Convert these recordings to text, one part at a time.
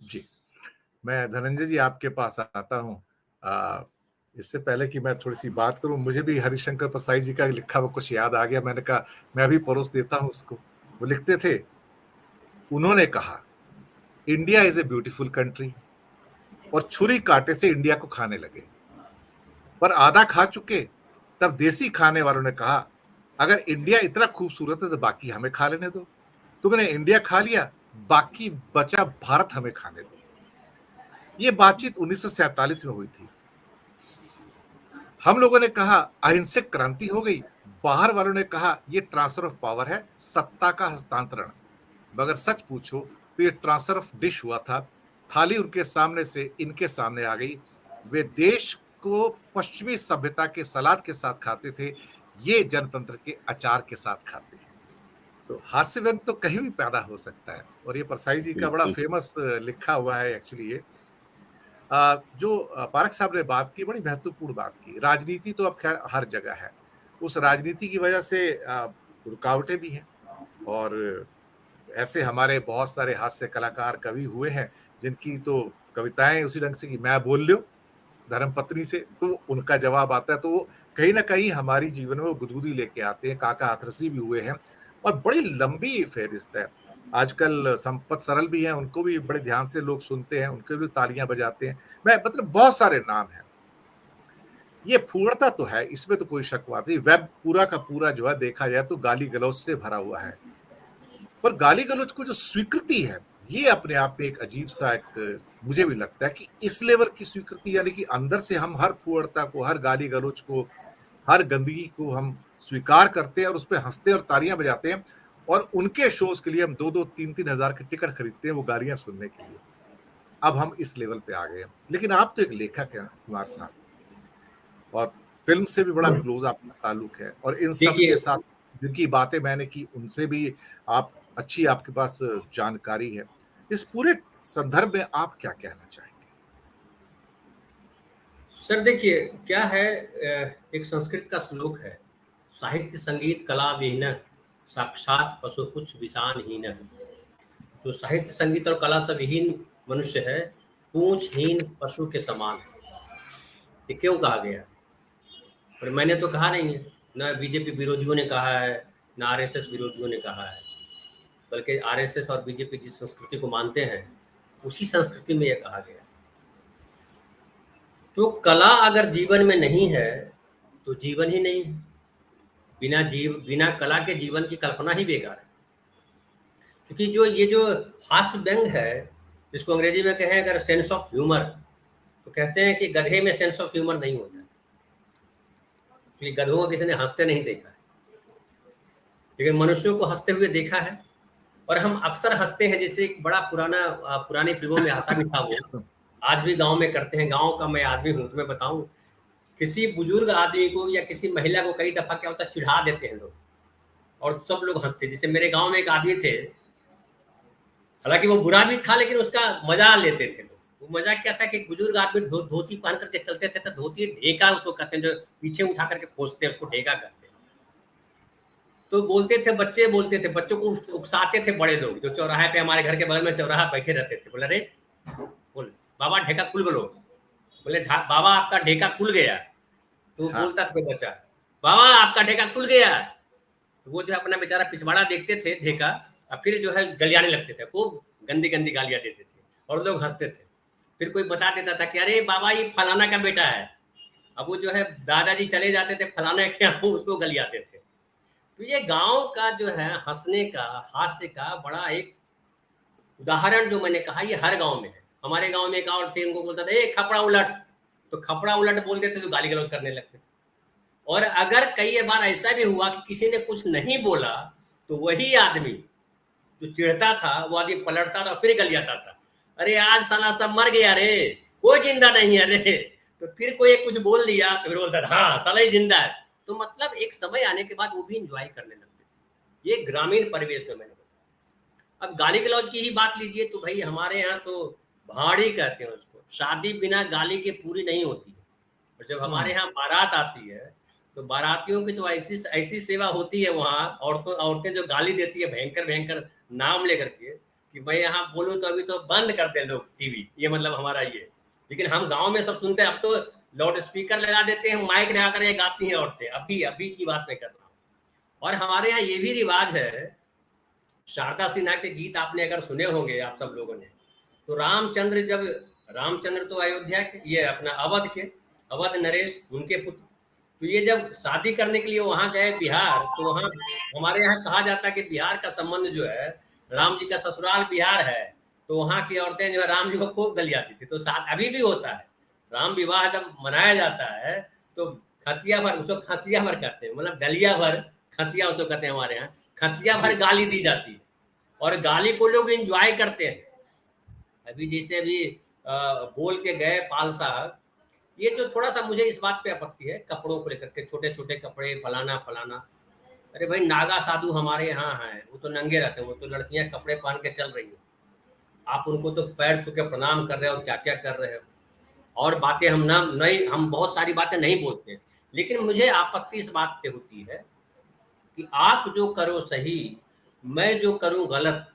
जी, मैं धनंजय जी आपके पास आता हूँ। इससे पहले कि मैं थोड़ी-सी बात करूँ, मुझे भी हरिशंकर प्रसाद जी का लिखा हुआ कुछ याद आ गया। मैंने कहा मैं भी परोस देता हूँ उसको। वो लिखते थे, उन्होंने कहा, "India is a beautiful country" और छुरी काँटे से इंडिया को खाने लगे। पर आधा खा चुके, तब देसी खाने वालों ने कहा, "अगर इंडिया इतना खूबसूरत है तो बाकी हमें खा लेने दो। तुमने इंडिया खा लिया, बाकी बचा भारत हमें खाने दो।" ये बातचीत 1947 में हुई थी। हम लोगों ने कहा अहिंसक क्रांति हो गई, बाहर वालों ने कहा ये ट्रांसफर ऑफ पावर है, सत्ता का हस्तांतरण। मगर सच पूछो तो ये ट्रांसफर ऑफ डिश हुआ था। थाली उनके सामने से इनके सामने आ गई। वे देश को पश्चिमी सभ्यता के सलाद के साथ खाते थे, ये जनतंत्र के अचार के साथ खाते हैं। तो हास्य व्यंग तो कहीं भी पैदा हो सकता है और ये परसाई जी का बड़ा बिल्कुल। फेमस लिखा हुआ है एक्चुअली ये। जो पारख साहब ने बात की, बड़ी महत्वपूर्ण बात की। राजनीति तो अब खैर हर जगह है। उस राजनीति की वजह से रुकावटें भी हैं और ऐसे हमारे बहुत सारे हास्य कलाकार, कवि हुए हैं, जिनकी तो कविताएँ उसी ढंग से कि मैं बोल ल्यो, धर्मपत्नी से, तो उनका जवाब आता है, तो वो कहीं न कहीं हमारी जीवन में वो गुदगुदी लेके आते हैं। काका हाथरसी भी हुए हैं और बड़ी लंबी फ़हरिस्त है। आजकल संपत सरल भी हैं, उनको भी बड़े ध्यान से लोग सुनते हैं, उनके भी तालियाँ बजाते हैं। मैं मतलब बहुत सारे नाम हैं। ये फूहड़ता तो है, इसमें तो कोई शक बात नहीं। वेब पूरा का पूरा जो है देखा जाए तो गाली-गलौच से भरा हुआ है। पर गाली-गलौच को जो स्वीकृति है, ये अपने आप में एक अजीब-सा एक मुझे भी लगता है कि इस लेवल की स्वीकृति यानी कि अंदर से हम हर फूहड़ता को, हर गाली-गलौच को, हर गंदगी को हम स्वीकार करते हैं और उसपे हँसते हैं और तालियाँ बजाते हैं और उनके शोज़ के लिए हम 2-2 3-3 हज़ार के टिकट खरीदते हैं वो गालियाँ सुनने के लिए। अब हम इस लेवल पे आ गए हैं। लेकिन आप तो एक लेखक हैं कुमार साहब और फ़िल्म से भी बड़ा क्लोज़ आपका ताल्लुक है और इन सब देखिए, के साथ जिनकी बातें मैंने की उनसे भी आप अच्छी आपके पास जानकारी है। इस पूरे संदर्भ में आप क्या कहना चाहेंगे? सर देखिए क्या है, एक संस्कृत का श्लोक है, साहित्य संगीत कला विहीन साक्षात पशु पुच्छ विषानहीन। जो साहित्य संगीत और कला से विहीन मनुष्य है, पूंछहीन पशु के समान है। ये क्यों कहा गया? और मैंने तो कहा नहीं है, ना बीजेपी विरोधियों ने कहा है, ना आरएसएस विरोधियों ने कहा है, बल्कि आरएसएस और बीजेपी जिस संस्कृति को मानते हैं, उसी संस्कृति में यह कहा गया। तो कला अगर जीवन में नहीं है, तो जीवन ही नहीं है। बिना कला के जीवन की कल्पना ही बेकार है। क्योंकि ये जो हास्य व्यंग है, जिसको अंग्रेजी में कहें अगर सेंस ऑफ ह्यूमर, तो कहते हैं कि गधे में सेंस ऑफ ह्यूमर नहीं होता है, क्योंकि गधों को किसी ने हंसते नहीं देखा है, लेकिन मनुष्यों को हंसते हुए देखा है। और हम अक्सर हंसते हैं, जैसे एक बड़ा पुरानी फिल्मों में आता भी था वो, आज भी गांव में करते हैं। गांव का मैं आदमी हूँ, तो मैं बताऊं, किसी बुजुर्ग आदमी को या किसी महिला को कई दफा क्या होता है, चिढ़ा देते हैं लोग और सब लोग हंसते। जैसे मेरे गांव में एक आदमी थे, हालांकि वो बुरा भी था, लेकिन उसका मजा लेते थे लोग। वो मजा क्या था कि एक बुजुर्ग आदमी धोती पहन करके चलते थे, तो धोती ढेका उसको कहते हैं, जो पीछे उठा करके खोजते हैं उसको ढेका कहते हैं। तो बोलते थे, बच्चे बोलते थे, बच्चों को उकसाते थे बड़े लोग, जो चौराहे पे हमारे घर के बगल में चौराहा बैठे रहते थे। बोले, अरे बोल बाबा ढेका खुल गलो। बोले बाबा आपका ढेका खुल गया। तो हाँ, बोलता था कोई बच्चा, बाबा आपका ढेका खुल गया। तो वो जो है अपना बेचारा पिछवाड़ा देखते थे ढेका, और फिर जो है गलियाने लगते थे, खूब गंदी गंदी गालियां देते थे और लोग हंसते थे। फिर कोई बता देता था कि अरे बाबा ये फलाना का बेटा है। अब वो जो है दादाजी चले जाते थे फलाना के यहाँ, उसको गलियाते थे। तो ये गांव का जो है हंसने का, हास्य का बड़ा एक उदाहरण जो मैंने कहा, ये हर गांव में है। हमारे गांव में एक और थे, उनको बोलता था ए खपड़ा उलट, तो खपड़ा उलट बोलते थे तो गाली गलौज करने लगते थे। और अगर कई बार ऐसा भी हुआ कि किसी ने कुछ नहीं बोला, तो वही आदमी जो चिढ़ता था, वो आदमी पलटता था, फिर गलियाता था, अरे आज साला सब मर गया रे, कोई जिंदा नहीं है रे। तो फिर कोई कुछ बोल दिया तो फिर बोलता था हाँ साला ही जिंदा है। तो मतलब एक समय आने के बाद वो भी इंजॉय करने लगते थे। ये ग्रामीण परिवेश में मैंने बताया। अब गाली गलौज की ही बात लीजिए, तो भाई हमारे यहाँ तो भाड़ी कहते हैं उसको, शादी बिना गाली के पूरी नहीं होती है। और जब हमारे हुँ, यहाँ बारात आती है, तो बारातियों की तो ऐसी ऐसी सेवा होती है वहाँ, औरतें जो गाली देती है भयंकर भयंकर नाम लेकर के, कि मैं यहाँ बोलूँ तो अभी तो बंद कर दे लोग टीवी, ये मतलब हमारा ये। लेकिन हम गांव में सब सुनते हैं, अब तो लाउड स्पीकर लगा देते हैं, माइक लगा कर गाती हैं औरतें। अभी अभी की बात मैं कर रहा हूँ। और हमारे यहाँ ये भी रिवाज है, शारदा सिन्हा के गीत आपने अगर सुने होंगे आप सब लोगों ने, तो रामचंद्र तो अयोध्या के, ये अपना अवध के, अवध नरेश उनके पुत्र, तो ये जब शादी करने के लिए वहां गए बिहार, तो वहां हमारे यहाँ कहा जाता है कि बिहार का संबंध जो है, राम जी का ससुराल बिहार है, तो वहां की औरतें जो है राम जी को खूब गलियाती थी। तो अभी भी होता है, राम विवाह जब मनाया जाता है तो खचिया भर, उसको खचिया भर कहते हैं, मतलब डलिया भर, खचिया उसको कहते हैं हमारे यहाँ, खचिया भर गाली दी जाती है, और गाली को लोग एंजॉय करते हैं। अभी जैसे अभी बोल के गए पाल साहब, ये जो थोड़ा सा मुझे इस बात पे आपत्ति है, कपड़ों को लेकर के, छोटे छोटे कपड़े, फलाना फलाना। अरे भाई, नागा साधु हमारे यहाँ हैं, वो तो नंगे रहते हैं, वो तो लड़कियां कपड़े पहन के चल रही हैं, आप उनको तो पैर छू के प्रणाम कर रहे हो और क्या क्या कर रहे हो। और बातें हम ना नहीं, हम बहुत सारी बातें नहीं बोलते हैं, लेकिन मुझे आपत्ति इस बात पे होती है कि आप जो करो सही, मैं जो करूं गलत,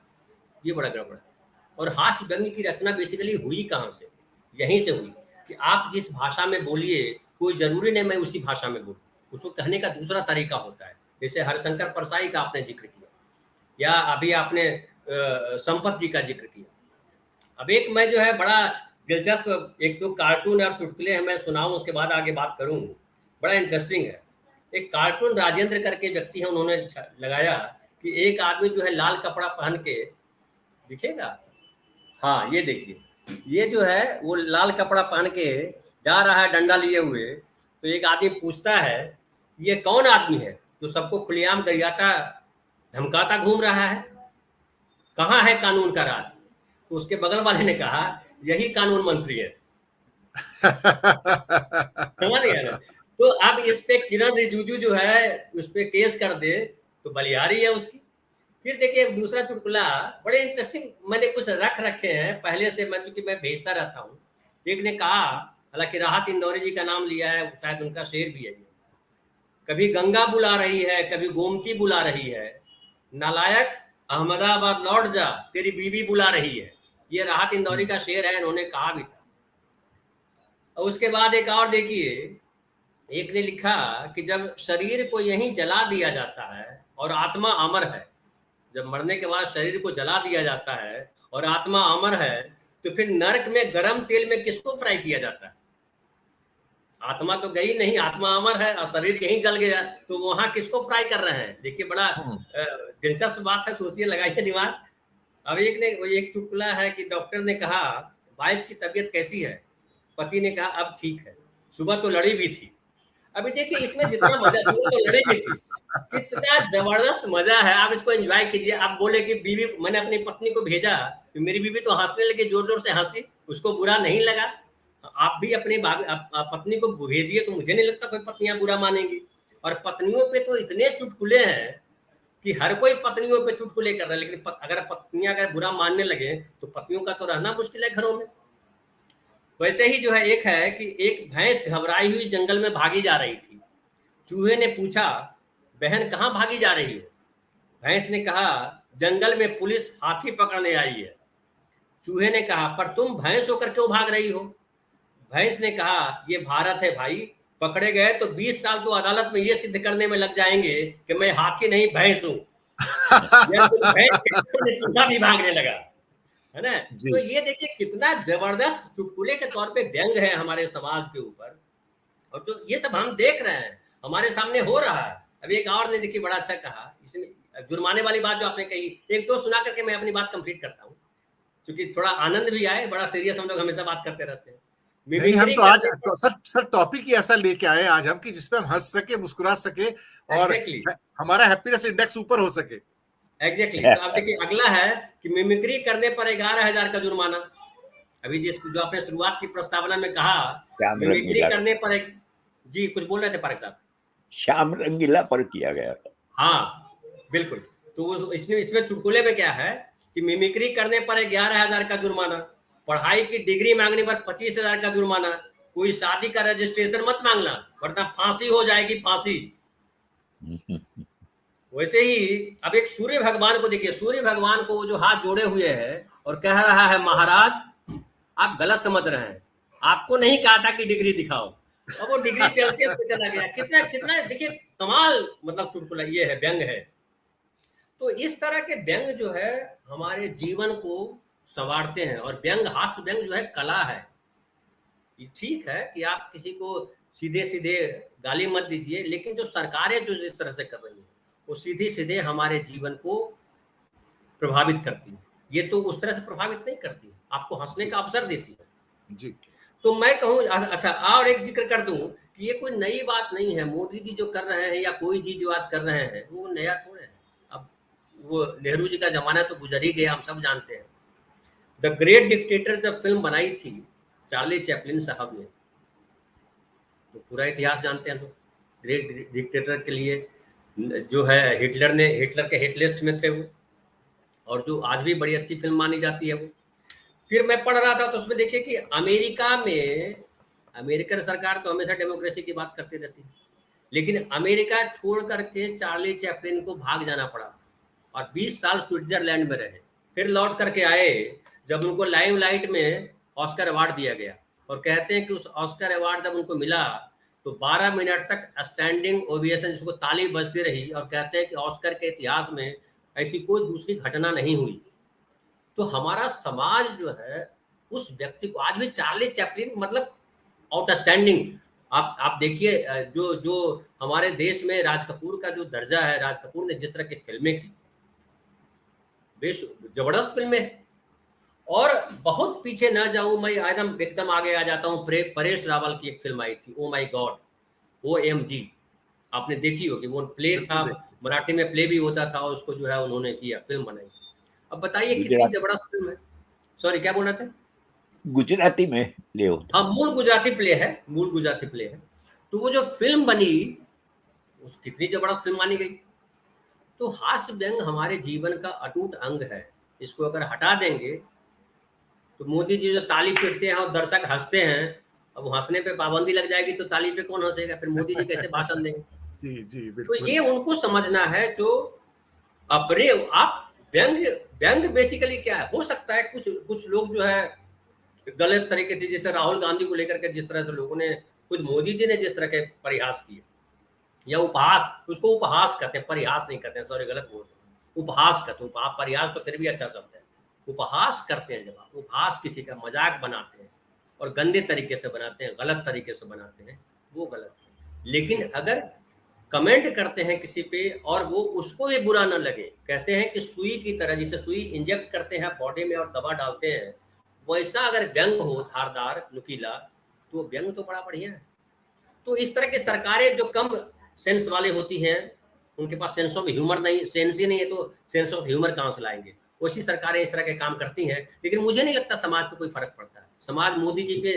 ये बड़ा गड़बड़ है। और हास्य व्यंग्य की रचना बेसिकली हुई कहाँ से? यहीं से हुई कि आप जिस भाषा में बोलिए, कोई जरूरी नहीं मैं उसी भाषा में बोलूं, उसको कहने का दूसरा तरीका होता है। जैसे हरिशंकर परसाई का आपने जिक्र किया, या अभी आपने संपत जी का जिक्र किया। अब एक मैं जो है बड़ा दिलचस्प एक दो कार्टून और चुटकुले हैं, मैं सुनाऊं, उसके बाद आगे बात करूं, बड़ा इंटरेस्टिंग है। एक कार्टून राजेंद्र करके व्यक्ति है, उन्होंने लगाया कि एक आदमी जो है लाल कपड़ा पहन के, दिखेगा, हाँ ये देखिए, ये जो है वो लाल कपड़ा पहन के जा रहा है डंडा लिए हुए, तो एक आदमी पूछता है ये कौन आदमी है जो सबको खुलेआम गरियाता धमकाता घूम रहा है, कहाँ है कानून का राज? तो उसके बगल वाले ने कहा यही कानून मंत्री है। समझ गया? तो अब इस पे किरण रिजिजू जो है उस पे केस कर दे तो बलिहारी है उसकी। फिर देखिए दूसरा चुटकुला बड़े इंटरेस्टिंग मैंने कुछ रख रखे हैं पहले से, मैं चूंकि मैं भेजता रहता हूँ। एक ने कहा, हालांकि राहत इंदौरी जी का नाम लिया है, शायद उनका शेर भी है, कभी गंगा बुला रही है, कभी गोमती बुला रही है, नालायक अहमदाबाद लौट जा, तेरी बीवी बुला रही है। ये राहत इंदौरी का शेर है, इन्होंने कहा भी था। और उसके बाद एक और देखिए, एक ने लिखा कि जब शरीर को यहीं जला दिया जाता है और आत्मा अमर है, जब मरने के बाद शरीर को जला दिया जाता है और आत्मा अमर है, तो फिर नरक में गरम तेल में किसको फ्राई किया जाता है? आत्मा तो गई नहीं, आत्मा अमर है और शरीर यहीं जल गया, तो वहां किसको फ्राई कर रहे हैं? देखिए बड़ा दिलचस्प बात है, सोचिए, लगाइए दिमाग। अब एक चुटकुला है कि डॉक्टर ने कहा वाइफ की तबीयत कैसी है? पति ने कहा अब ठीक है, सुबह तो लड़ी भी थी। अभी देखिए इसमें जितना मजा, सुबह तो लड़ी भी थी, कितना जबरदस्त मजा है, आप इसको एंजॉय कीजिए। आप बोले कि बीवी, मैंने अपनी पत्नी को भेजा तो मेरी बीवी तो हंसने लगी, जोर जोर से हंसी, उसको बुरा नहीं लगा। आप भी अपनी पत्नी को भेजिए, तो मुझे नहीं लगता कोई पत्नियां बुरा मानेंगी। और पत्नियों पे तो इतने चुटकुले हैं कि हर कोई पत्नियों पे चुटकुले कर रहा है, लेकिन अगर पत्नियां अगर बुरा मानने लगे तो पत्नियों का तो रहना मुश्किल है घरों में। वैसे ही जो है एक है कि एक भैंस घबराई हुई जंगल में भागी जा रही थी। चूहे ने पूछा, बहन कहाँ भागी जा रही हो? भैंस ने कहा, जंगल में पुलिस हाथी पकड़ने आई है। चूहे ने कहा, पर तुम भैंस होकर क्यों भाग रही हो? भैंस ने कहा, ये भारत है भाई, पकड़े गए तो 20 साल तो अदालत में ये सिद्ध करने में लग जाएंगे कि मैं हाथी नहीं भैंस हूं। चूहा भी भागने लगा, है ना? तो ये देखिए कितना जबरदस्त चुटकुले के तौर पे व्यंग है हमारे समाज के ऊपर, और जो ये सब हम देख रहे हैं हमारे सामने हो रहा है। अभी एक और ने देखिए बड़ा अच्छा कहा, इसमें जुर्माने वाली बात जो आपने कही, एक दो सुना करके मैं अपनी बात कंप्लीट करता हूँ, क्योंकि थोड़ा आनंद भी आए। बड़ा सीरियस हम लोग हमेशा बात करते रहते हैं। नहीं, हम तो आज सर टॉपिक ही ऐसा लेके आए आज हम कि जिसपे हम हंस सके, मुस्कुरा सके और हमारा हैप्पीनेस इंडेक्स ऊपर हो सके। एग्जैक्टली। तो अब देखिए अगला है कि मिमिक्री करने पर 11,000 का जुर्माना। अभी जो आपने शुरुआत की प्रस्तावना में कहा, मिमिक्री करने पर जी कुछ बोल रहे थे पारक साहब? श्याम रंगीला पर किया गया। हाँ बिल्कुल। तो इसमें चुटकुले में क्या है कि मिमिक्री करने पर 11,000 का जुर्माना, पढ़ाई की डिग्री मांगने पर 25,000 का जुर्माना, कोई शादी का रजिस्ट्रेशन मत मांगना वरना फांसी हो जाएगी, फांसी। वैसे ही अब एक सूर्य भगवान को देखिए, सूर्य भगवान को वो जो हाथ जोड़े हुए है और कह रहा है महाराज आप गलत समझ रहे हैं, आपको नहीं कहा था कि डिग्री दिखाओ, अब वो डिग्री सेल्सियस पे चला गया। कितना कितना देखिए कमाल, मतलब चुटकुला ये है, व्यंग है। तो इस तरह के व्यंग जो है हमारे जीवन को संवारते हैं, और व्यंग, हास्य व्यंग जो है कला है। ये ठीक है कि आप किसी को सीधे सीधे गाली मत दीजिए, लेकिन जो सरकारें जो जिस तरह से कर रही हैं वो सीधे सीधे हमारे जीवन को प्रभावित करती है। ये तो उस तरह से प्रभावित नहीं करती है, आपको हंसने का अवसर देती है। जी तो मैं कहूँ, अच्छा और एक जिक्र कर दूं कि ये कोई नई बात नहीं है। मोदी जी जो कर रहे हैं या कोई जी जो आज कर रहे हैं वो नया थोड़े है। अब वो नेहरू जी का जमाना तो गुजर ही गया, हम सब जानते हैं। द ग्रेट डिक्टेटर जब फिल्म बनाई थी चार्ली चैपलिन साहब ने, तो पूरा इतिहास जानते हैं लोग। ग्रेट डिक्टेटर के लिए जो है हिटलर के हिट लिस्ट में थे वो, और जो आज भी बड़ी अच्छी फिल्म मानी जाती है वो। फिर मैं पढ़ रहा था तो उसमें देखिए कि अमेरिका में, अमेरिकन सरकार तो हमेशा डेमोक्रेसी की बात करती रहती है, लेकिन अमेरिका छोड़ करके चार्ली चैपलिन को भाग जाना पड़ा और 20 साल स्विट्जरलैंड में रहे। फिर लौट करके आए जब उनको लाइमलाइट में ऑस्कर अवार्ड दिया गया, और कहते हैं कि उस ऑस्कर अवार्ड जब उनको मिला तो 12 मिनट तक स्टैंडिंग ओवेशन, जिसको ताली बजती रही, और कहते हैं कि ऑस्कर के इतिहास में ऐसी कोई दूसरी घटना नहीं हुई। तो हमारा समाज जो है उस व्यक्ति को आज भी चार्ली चैपलिन मतलब आउटस्टैंडिंग। आप देखिए जो जो हमारे देश में राज कपूर का जो दर्जा है, राज कपूर ने जिस तरह की फिल्में की, बेश जबरदस्त फिल्में। और बहुत पीछे ना जाऊं मैं, एकदम आगे आ जाता हूं। परेश रावल की एक फिल्म आई थी, ओ माय गॉड, OMG, आपने देखी होगी। वो प्ले था, बिल्कुल मराठी में प्ले भी होता था, और उसको जो है उन्होंने किया, फिल्म बनाई। अब बताइए कितनी गुजरात जबरदस्त फिल्म है। सॉरी, क्या बोल रहे थे? गुजराती में ले होता। हाँ, मूल गुजराती प्ले है, मूल गुजराती प्ले है। तो वो जो फिल्म बनी, उस कितनी जबरदस्त फिल्म मानी गई। तो हास्य व्यंग हमारे जीवन का अटूट अंग है। इसको अगर हटा देंगे तो मोदी जी जो ताली पीटते हैं और दर्शक हंसते हैं, अब हंसने पे पाबंदी लग जाएगी तो ताली पे कौन हंसेगा? फिर मोदी जी कैसे भाषण देंगे? जी जी तो बिल्कुल। ये उनको समझना है। जो अपने आप व्यंग, व्यंग बेसिकली क्या है? हो सकता है कुछ कुछ लोग जो है गलत तरीके से, जैसे राहुल गांधी को लेकर के जिस तरह से लोगों ने, खुद मोदी जी ने जिस तरह के परिहास किए, या उपहास, उसको उपहास कहते हैं, परिहास नहीं कहते हैं, सॉरी गलत बोल रहे हैं, उपहास कहते हैं। परिहास तो फिर भी अच्छा शब्द है। उपहास करते हैं, जब आप उपहास किसी का मजाक बनाते हैं और गंदे तरीके से बनाते हैं, गलत तरीके से बनाते हैं, वो गलत है। लेकिन अगर कमेंट करते हैं किसी पे और वो उसको भी बुरा ना लगे, कहते हैं कि सुई की तरह, जिसे सुई इंजेक्ट करते हैं बॉडी में और दवा डालते हैं, वैसा अगर व्यंग हो धारदार नुकीला, तो व्यंग तो बड़ा बढ़िया है। तो इस तरह की सरकारें जो कम सेंस वाले होती हैं, उनके पास सेंस ऑफ ह्यूमर नहीं, सेंस ही नहीं है, तो सेंस ऑफ ह्यूमर कहाँ से लाएंगे? वैसी सरकारें इस तरह के काम करती हैं। लेकिन मुझे नहीं लगता समाज पे कोई फर्क पड़ता है। समाज मोदी जी पे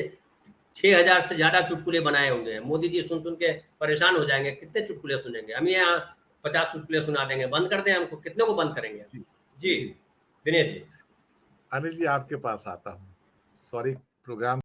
6000 से ज्यादा चुटकुले बनाए हुए हैं। मोदी जी सुन सुन के परेशान हो जाएंगे, कितने चुटकुले सुनेंगे? हम यहाँ 50 चुटकुले सुना देंगे, बंद कर दें हमको, कितने को बंद करेंगे? जी जी जी दिनेश जी। अनिल जी, आपके पास आता हूँ। Sorry, programme